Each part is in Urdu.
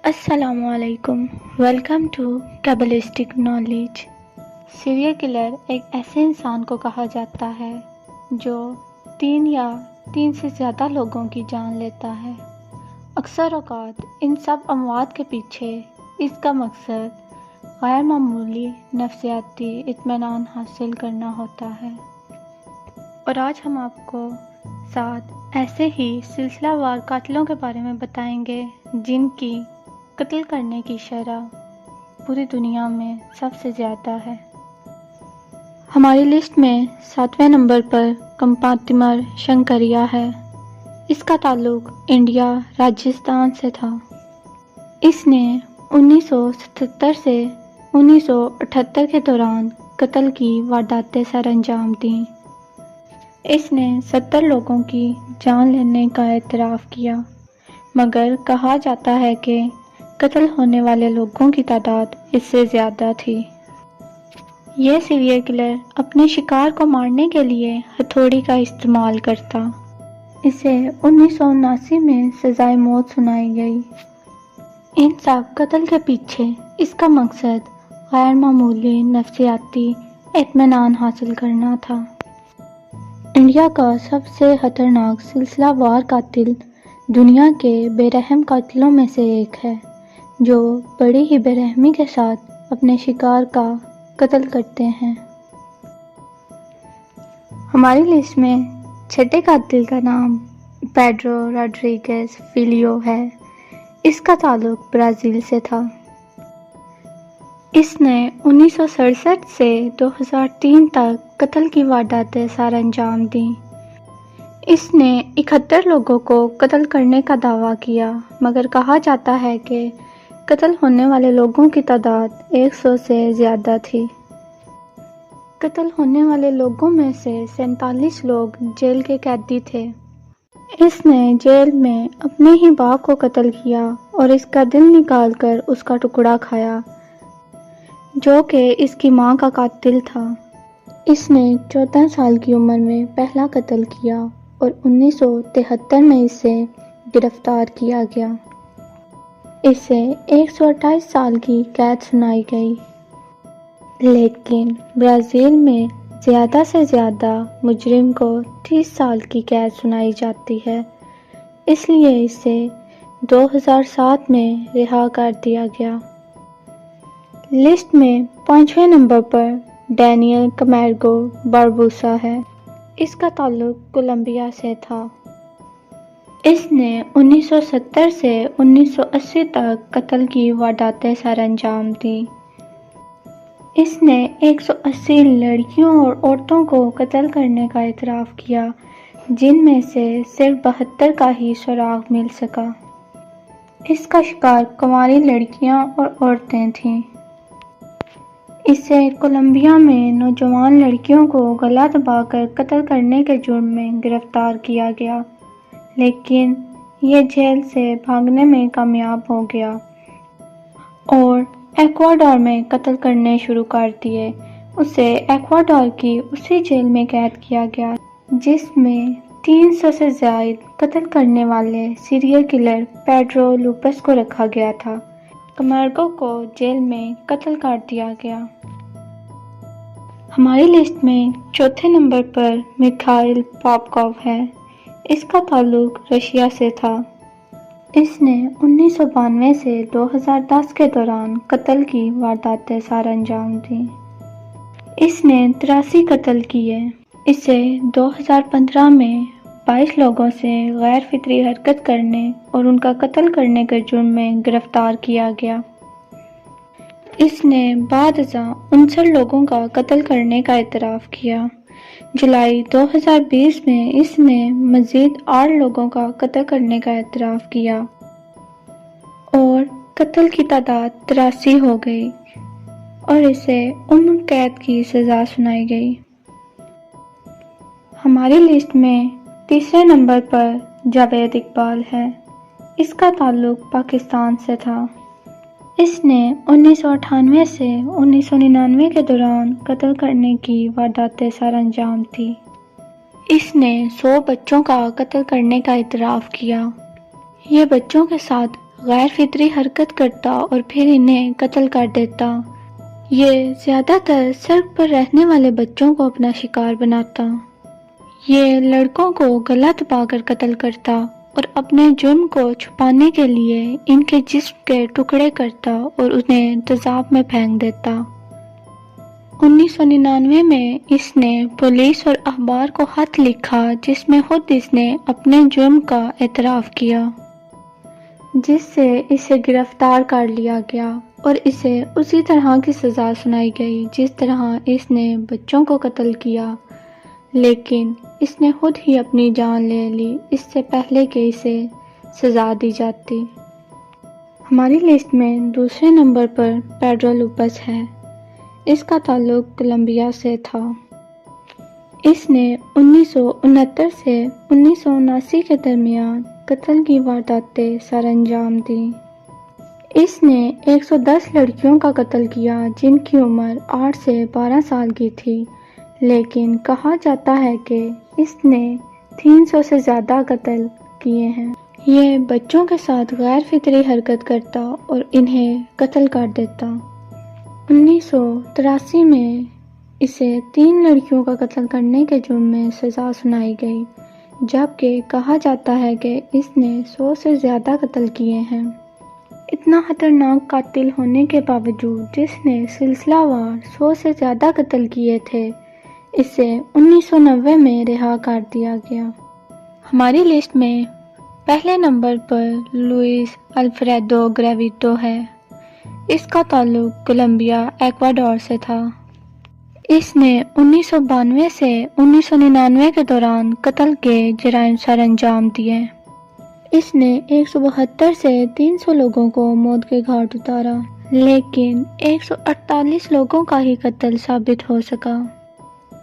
السلام علیکم، welcome to cabalistic knowledge. Serial killer ایک ایسے انسان کو کہا جاتا ہے جو 3 یا 3 سے زیادہ لوگوں کی جان لیتا ہے۔ اکثر اوقات ان سب اموات کے پیچھے اس کا مقصد غیر معمولی نفسیاتی اطمینان حاصل کرنا ہوتا ہے، اور آج ہم آپ کو 7 ایسے ہی سلسلہ وار قاتلوں کے بارے میں بتائیں گے جن کی قتل کرنے کی شرح پوری دنیا میں سب سے زیادہ ہے۔ ہماری لسٹ میں 7ویں نمبر پر کمپاتمر شنکریا ہے۔ اس کا تعلق انڈیا راجستھان سے تھا۔ اس نے 1977 سے 1978 کے دوران قتل کی وارداتیں سر انجام دیں۔ اس نے 70 لوگوں کی جان لینے کا اعتراف کیا، مگر کہا جاتا ہے کہ قتل ہونے والے لوگوں کی تعداد اس سے زیادہ تھی۔ یہ سیریل کلر اپنے شکار کو مارنے کے لیے ہتھوڑی کا استعمال کرتا۔ اسے 1979 میں سزائے موت سنائی گئی۔ ان سب قتل کے پیچھے اس کا مقصد غیر معمولی نفسیاتی اطمینان حاصل کرنا تھا۔ انڈیا کا سب سے خطرناک سلسلہ وار قاتل دنیا کے بے رحم قاتلوں میں سے ایک ہے، جو بڑی ہی بے رحمی کے ساتھ اپنے شکار کا قتل کرتے ہیں۔ ہماری لسٹ میں چھٹے قاتل کا نام پیڈرو روڈریگز فیلیو ہے۔ اس کا تعلق برازیل سے تھا۔ اس نے 1967 سے 2003 تک قتل کی وارداتیں سر انجام دیں۔ اس نے 71 لوگوں کو قتل کرنے کا دعویٰ کیا، مگر کہا جاتا ہے کہ قتل ہونے والے لوگوں کی تعداد 100 سے زیادہ تھی۔ قتل ہونے والے لوگوں میں سے 47 لوگ جیل کے قیدی تھے۔ اس نے جیل میں اپنے ہی باپ کو قتل کیا اور اس کا دل نکال کر اس کا ٹکڑا کھایا، جو کہ اس کی ماں کا قاتل تھا۔ اس نے 14 سال کی عمر میں پہلا قتل کیا اور 1973 میں اسے گرفتار کیا گیا۔ اسے 128 سال کی قید سنائی گئی۔ لیکن برازیل میں زیادہ سے زیادہ مجرم کو 30 سال کی قید سنائی جاتی ہے، اس لیے اسے 2007 میں رہا کر دیا گیا۔ لسٹ میں 5ویں نمبر پر ڈینیل کمیرگو باربوسا ہے۔ اس کا تعلق کولمبیا سے تھا۔ اس نے 1970 سے 1980 تک قتل کی وارداتیں سر انجام دیں۔ اس نے 180 لڑکیوں اور عورتوں کو قتل کرنے کا اعتراف کیا، جن میں سے صرف 72 کا ہی سراغ مل سکا۔ اس کا شکار کنواری لڑکیاں اور عورتیں تھیں۔ اسے کولمبیا میں نوجوان لڑکیوں کو گلا دبا کر قتل کرنے کے جرم میں گرفتار کیا گیا، لیکن یہ جیل سے بھاگنے میں کامیاب ہو گیا اور ایکواڈور میں قتل کرنے شروع کر دیے۔ اسے ایکواڈور کی اسی جیل میں قید کیا گیا جس میں 300 سے زائد قتل کرنے والے سیریل کلر پیڈرو لوپس کو رکھا گیا تھا۔ کمیرگو کو جیل میں قتل کر دیا گیا۔ ہماری لسٹ میں 4تھے نمبر پر میخائیل پاپکوو ہے۔ اس کا تعلق رشیا سے تھا۔ اس نے 1992 سے 2010 کے دوران قتل کی وارداتیں سر انجام دیں۔ اس نے 83 قتل کیے۔ اسے 2015 میں 22 لوگوں سے غیر فطری حرکت کرنے اور ان کا قتل کرنے کے جرم میں گرفتار کیا گیا۔ اس نے بعد ازاں 59 لوگوں کا قتل کرنے کا اعتراف کیا۔ جولائی 2020 میں اس نے مزید 8 لوگوں کا قتل کرنے کا اعتراف کیا اور قتل کی تعداد 83 ہو گئی اور اسے عمر قید کی سزا سنائی گئی۔ ہماری لسٹ میں 3رے نمبر پر جاوید اقبال ہے۔ اس کا تعلق پاکستان سے تھا۔ اس نے 1998 سے 1999 کے دوران قتل کرنے کی وارداتیں سر انجام دی۔ اس نے 100 بچوں کا قتل کرنے کا اعتراف کیا۔ یہ بچوں کے ساتھ غیر فطری حرکت کرتا اور پھر انہیں قتل کر دیتا۔ یہ زیادہ تر سڑک پر رہنے والے بچوں کو اپنا شکار بناتا۔ یہ لڑکوں کو گلا دبا کر قتل کرتا اور اپنے جرم کو چھپانے کے لیے ان کے جسم کے ٹکڑے کرتا اور انہیں تیزاب میں پھینک دیتا۔ 1999 میں اس نے پولیس اور اخبار کو خط لکھا جس میں خود اس نے اپنے جرم کا اعتراف کیا، جس سے اسے گرفتار کر لیا گیا اور اسے اسی طرح کی سزا سنائی گئی جس طرح اس نے بچوں کو قتل کیا، لیکن اس نے خود ہی اپنی جان لے لی اس سے پہلے کہ اسے سزا دی جاتی۔ ہماری لسٹ میں دوسرے نمبر پر پیڈرو لوپس ہے۔ اس کا تعلق کولمبیا سے تھا۔ اس نے 1969 سے 1979 کے درمیان قتل کی وارداتیں سر انجام دیں۔ اس نے 110 لڑکیوں کا قتل کیا جن کی عمر 8 سے 12 سال کی تھی، لیکن کہا جاتا ہے کہ اس نے 300 سے زیادہ قتل کیے ہیں۔ یہ بچوں کے ساتھ غیر فطری حرکت کرتا اور انہیں قتل کر دیتا۔ 1983 میں اسے 3 لڑکیوں کا قتل کرنے کے جرم میں سزا سنائی گئی، جبکہ کہا جاتا ہے کہ اس نے 100 سے زیادہ قتل کیے ہیں۔ اتنا خطرناک قاتل ہونے کے باوجود جس نے سلسلہ وار 100 سے زیادہ قتل کیے تھے، اسے 1990 میں رہا کر دیا گیا۔ ہماری لسٹ میں پہلے نمبر پر لوئس الفریدو گریویٹو ہے۔ اس کا تعلق کولمبیا، ایکواڈور سے تھا۔ اس نے 1992 سے 1999 کے دوران قتل کے جرائم سر انجام دیے۔ اس نے 172 سے 300 لوگوں کو موت کے گھاٹ اتارا، لیکن 148 لوگوں کا ہی قتل ثابت ہو سکا۔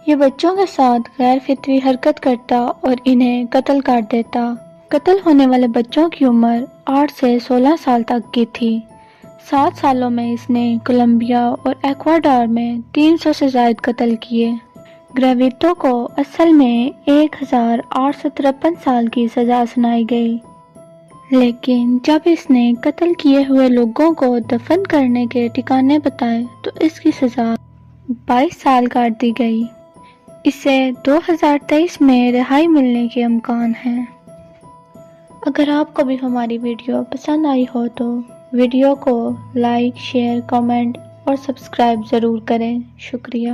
یہ بچوں کے ساتھ غیر فطری حرکت کرتا اور انہیں قتل کر دیتا۔ قتل ہونے والے بچوں کی عمر 8 سے 16 سال تک کی تھی۔ 7 سالوں میں اس نے کولمبیا اور ایکواڈور میں 300 سے زائد قتل کیے۔ گریویٹو کو اصل میں 1853 سال کی سزا سنائی گئی، لیکن جب اس نے قتل کیے ہوئے لوگوں کو دفن کرنے کے ٹھکانے بتائے تو اس کی سزا 22 سال کر دی گئی۔ اسے 2023 میں رہائی ملنے کے امکان ہیں۔ اگر آپ کو بھی ہماری ویڈیو پسند آئی ہو تو ویڈیو کو لائک، شیئر، کامنٹ اور سبسکرائب ضرور کریں۔ شکریہ۔